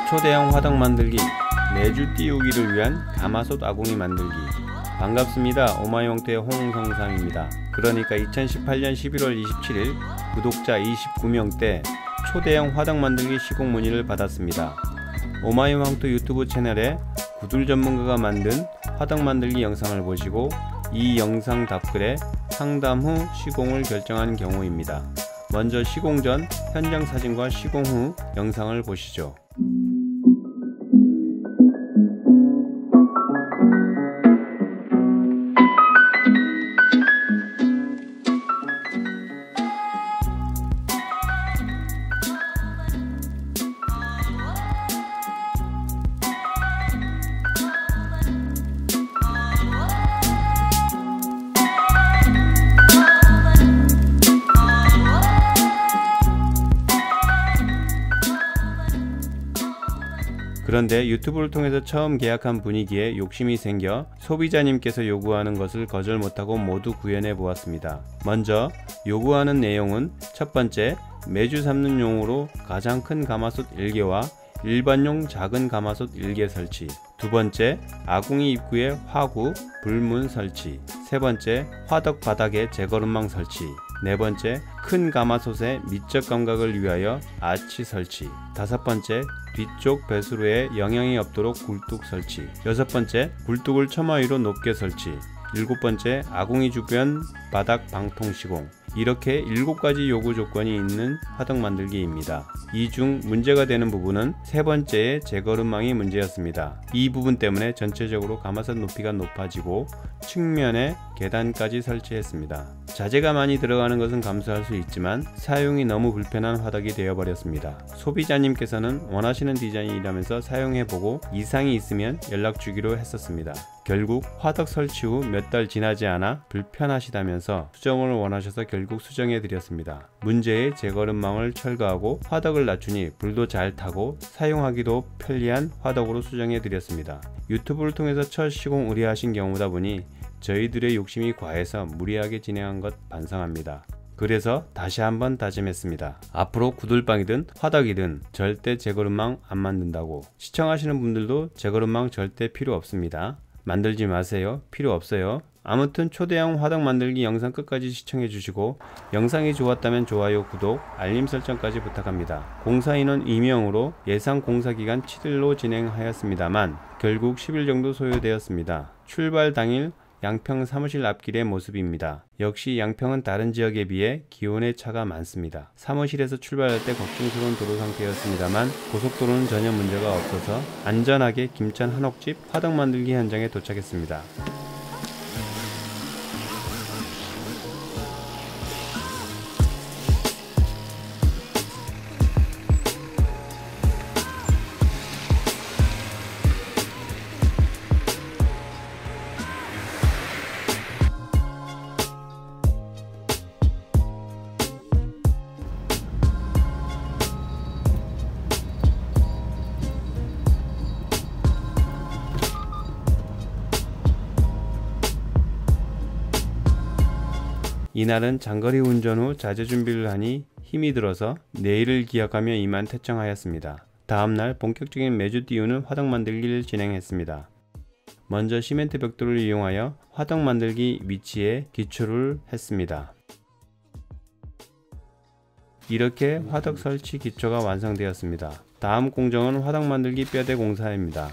초대형 화덕 만들기, 매주 띄우기를 위한 가마솥 아궁이 만들기. 반갑습니다. 오마이홍태의 홍성삼입니다. 그러니까 2018년 11월 27일 구독자 29명대 초대형 화덕 만들기 시공 문의를 받았습니다. 오마이홍태 유튜브 채널에 구들 전문가가 만든 화덕 만들기 영상을 보시고 이 영상 답글에 상담 후 시공을 결정한 경우입니다. 먼저 시공 전 현장 사진과 시공 후 영상을 보시죠. 그런데 유튜브를 통해서 처음 계약한 분위기에 욕심이 생겨 소비자님께서 요구하는 것을 거절 못하고 모두 구현해 보았습니다. 먼저 요구하는 내용은 첫 번째, 매주 삶는 용으로 가장 큰 가마솥 1개와 일반용 작은 가마솥 1개 설치. 두 번째, 아궁이 입구에 화구, 불문 설치. 세 번째, 화덕 바닥에 제거름망 설치. 네 번째, 큰 가마솥의 미적 감각을 위하여 아치 설치. 다섯 번째, 뒤쪽 배수로에 영향이 없도록 굴뚝 설치. 여섯 번째, 굴뚝을 처마 위로 높게 설치. 일곱 번째, 아궁이 주변 바닥 방통 시공. 이렇게 7가지 요구 조건이 있는 화덕 만들기입니다. 이 중 문제가 되는 부분은 세 번째의 제거름망이 문제였습니다. 이 부분 때문에 전체적으로 가마솥 높이가 높아지고 측면에 계단까지 설치했습니다. 자재가 많이 들어가는 것은 감수할 수 있지만 사용이 너무 불편한 화덕이 되어버렸습니다. 소비자님께서는 원하시는 디자인이라면서 사용해보고 이상이 있으면 연락 주기로 했었습니다. 결국 화덕 설치 후 몇 달 지나지 않아 불편하시다면서 수정을 원하셔서 결국 수정해 드렸습니다. 문제의 제거름망을 철거하고 화덕을 낮추니 불도 잘 타고 사용하기도 편리한 화덕으로 수정해 드렸습니다. 유튜브를 통해서 첫 시공 의뢰하신 경우다 보니 저희들의 욕심이 과해서 무리하게 진행한 것 반성합니다. 그래서 다시 한번 다짐했습니다. 앞으로 구들방이든 화덕이든 절대 제거름망 안 만든다고. 시청하시는 분들도 제거름망 절대 필요 없습니다. 만들지 마세요. 필요 없어요. 아무튼 초대형 화덕 만들기 영상 끝까지 시청해 주시고 영상이 좋았다면 좋아요, 구독, 알림 설정까지 부탁합니다. 공사인원 임용으로 예상 공사기간 7일로 진행하였습니다만 결국 10일 정도 소요되었습니다. 출발 당일 양평 사무실 앞길의 모습입니다. 역시 양평은 다른 지역에 비해 기온의 차가 많습니다. 사무실에서 출발할 때 걱정스러운 도로 상태였습니다만 고속도로는 전혀 문제가 없어서 안전하게 김천 한옥집 화덕 만들기 현장에 도착했습니다. 이날은 장거리 운전 후 자재 준비를 하니 힘이 들어서 내일을 기약하며 이만 퇴청하였습니다. 다음날 본격적인 매주 띄우는 화덕 만들기를 진행했습니다. 먼저 시멘트 벽돌을 이용하여 화덕 만들기 위치에 기초를 했습니다. 이렇게 화덕 설치 기초가 완성되었습니다. 다음 공정은 화덕 만들기 뼈대 공사입니다.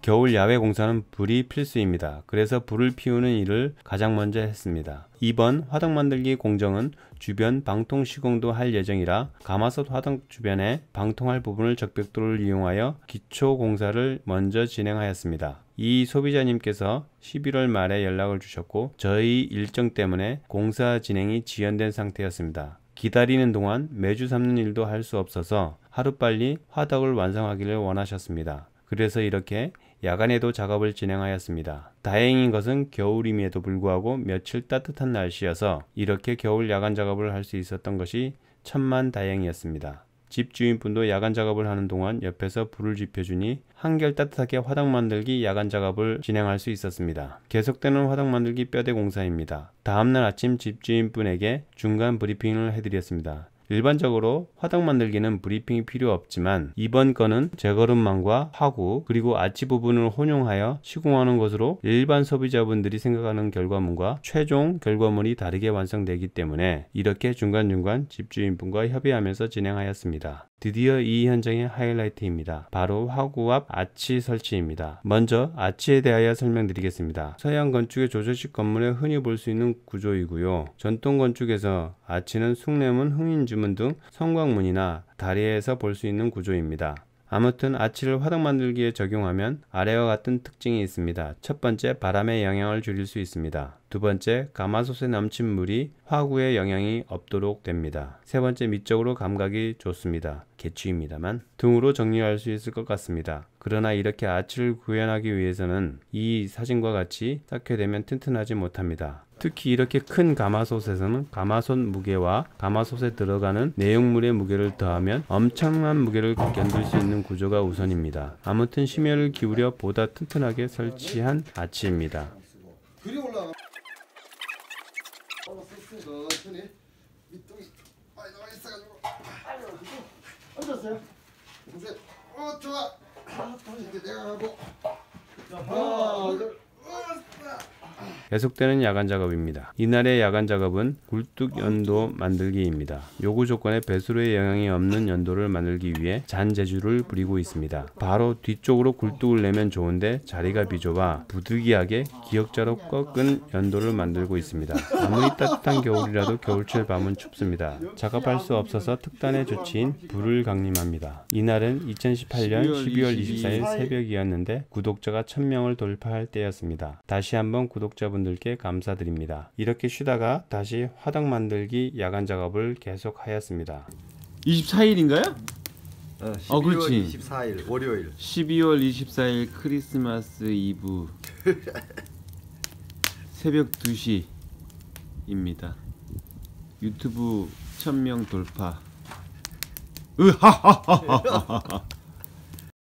겨울 야외 공사는 불이 필수입니다. 그래서 불을 피우는 일을 가장 먼저 했습니다. 이번 화덕 만들기 공정은 주변 방통 시공도 할 예정이라 가마솥 화덕 주변에 방통할 부분을 적벽돌을 이용하여 기초 공사를 먼저 진행하였습니다. 이 소비자님께서 11월 말에 연락을 주셨고 저희 일정 때문에 공사 진행이 지연된 상태였습니다. 기다리는 동안 매주 삶는 일도 할 수 없어서 하루빨리 화덕을 완성하기를 원하셨습니다. 그래서 이렇게 야간에도 작업을 진행하였습니다. 다행인 것은 겨울임에도 불구하고 며칠 따뜻한 날씨여서 이렇게 겨울 야간 작업을 할 수 있었던 것이 천만다행이었습니다. 집주인분도 야간 작업을 하는 동안 옆에서 불을 지펴주니 한결 따뜻하게 화덕 만들기 야간 작업을 진행할 수 있었습니다. 계속되는 화덕 만들기 뼈대 공사입니다. 다음날 아침 집주인분에게 중간 브리핑을 해드렸습니다. 일반적으로 화덕 만들기는 브리핑이 필요 없지만 이번 건은 재거름망과 화구 그리고 아치 부분을 혼용하여 시공하는 것으로 일반 소비자분들이 생각하는 결과물과 최종 결과물이 다르게 완성되기 때문에 이렇게 중간중간 집주인분과 협의하면서 진행하였습니다. 드디어 이 현장의 하이라이트입니다. 바로 화구 앞 아치 설치입니다. 먼저 아치에 대하여 설명드리겠습니다. 서양 건축의 조조식 건물에 흔히 볼 수 있는 구조이고요. 전통 건축에서 아치는 숭례문, 흥인주문 등 성곽문이나 다리에서 볼 수 있는 구조입니다. 아무튼 아치를 화덕 만들기에 적용하면 아래와 같은 특징이 있습니다. 첫 번째, 바람의 영향을 줄일 수 있습니다. 두 번째, 가마솥에 넘친 물이 화구에 영향이 없도록 됩니다. 세 번째, 미적으로 감각이 좋습니다. 개취입니다만 등으로 정리할 수 있을 것 같습니다. 그러나 이렇게 아치를 구현하기 위해서는 이 사진과 같이 쌓게 되면 튼튼하지 못합니다. 특히 이렇게 큰 가마솥에서는 가마솥 무게와 가마솥에 들어가는 내용물의 무게를 더하면 엄청난 무게를 견딜 수 있는 구조가 우선입니다. 아무튼 심혈을 기울여 보다 튼튼하게 설치한 아치입니다. 그리 올라가. 천천히 밑둥이 많이 나와 있어가지고. 앉았어요. 보세요. 좋아. 이제 내가 하고. 하나, 둘. 계속되는 야간 작업입니다. 이날의 야간 작업은 굴뚝 연도 만들기입니다. 요구 조건에 배수로의 영향이 없는 연도를 만들기 위해 잔재주를 부리고 있습니다. 바로 뒤쪽으로 굴뚝을 내면 좋은데 자리가 비좁아 부득이하게 기역자로 꺾은 연도를 만들고 있습니다. 아무리 따뜻한 겨울이라도 겨울철 밤은 춥습니다. 작업할 수 없어서 특단의 조치인 불을 강림합니다. 이날은 2018년 12월 24일 새벽이었는데 구독자가 1000명을 돌파할 때였습니다. 다시 한번 구독자분들께 감사드립니다. 이렇게 쉬다가 다시 화덕 만들기 야간 작업을 계속 하였습니다. 24일인가요? 12월 그렇지. 24일 월요일. 12월 24일 크리스마스 이브 새벽 2시입니다. 유튜브 1000명 돌파.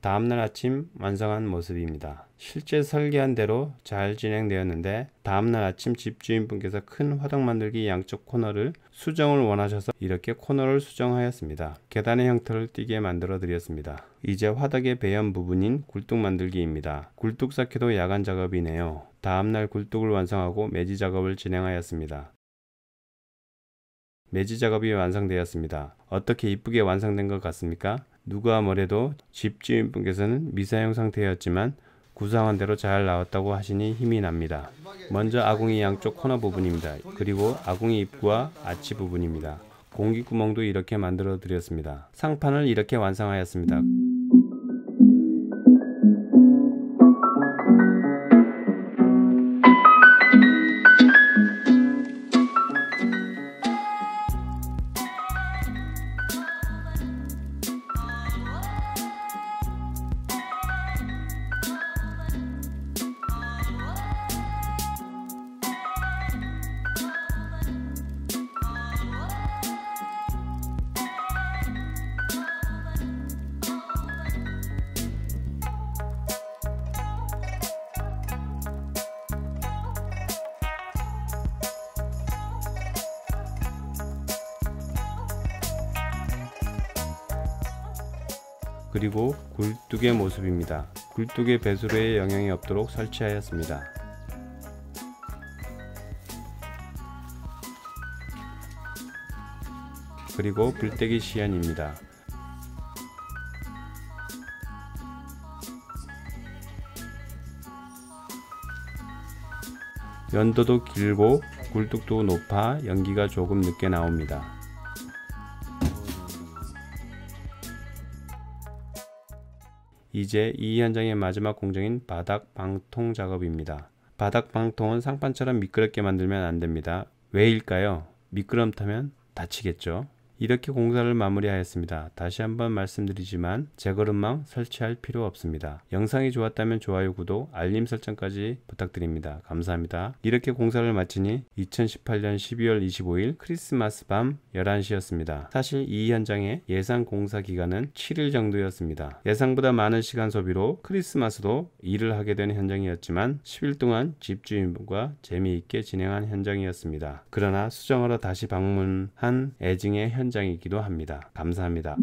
다음날 아침 완성한 모습입니다. 실제 설계한 대로 잘 진행되었는데 다음날 아침 집주인분께서 큰 화덕 만들기 양쪽 코너를 수정을 원하셔서 이렇게 코너를 수정하였습니다. 계단의 형태를 띄게 만들어 드렸습니다. 이제 화덕의 배연 부분인 굴뚝 만들기입니다. 굴뚝 쌓기도 야간 작업이네요. 다음날 굴뚝을 완성하고 매지 작업을 진행하였습니다. 매지 작업이 완성되었습니다. 어떻게 이쁘게 완성된 것 같습니까? 누가 뭐래도 집주인분께서는 미사용 상태였지만 구상한 대로 잘 나왔다고 하시니 힘이 납니다. 먼저 아궁이 양쪽 코너 부분입니다. 그리고 아궁이 입구와 아치 부분입니다. 공기구멍도 이렇게 만들어 드렸습니다. 상판을 이렇게 완성하였습니다. 그리고 굴뚝의 모습입니다. 굴뚝의 배수로에 영향이 없도록 설치하였습니다. 그리고 불떼기 시연입니다. 연도도 길고 굴뚝도 높아 연기가 조금 늦게 나옵니다. 이제 이 현장의 마지막 공정인 바닥 방통 작업입니다. 바닥 방통은 상판처럼 미끄럽게 만들면 안됩니다. 왜일까요? 미끄럼타면 다치겠죠. 이렇게 공사를 마무리하였습니다. 다시 한번 말씀드리지만 재거름망 설치할 필요 없습니다. 영상이 좋았다면 좋아요, 구독, 알림 설정까지 부탁드립니다. 감사합니다. 이렇게 공사를 마치니 2018년 12월 25일 크리스마스 밤 11시였습니다. 사실 이 현장의 예상 공사 기간은 7일 정도였습니다. 예상보다 많은 시간 소비로 크리스마스도 일을 하게 된 현장이었지만 10일 동안 집주인과 재미있게 진행한 현장이었습니다. 그러나 수정하러 다시 방문한 애증의 현장이기도 합니다. 감사합니다.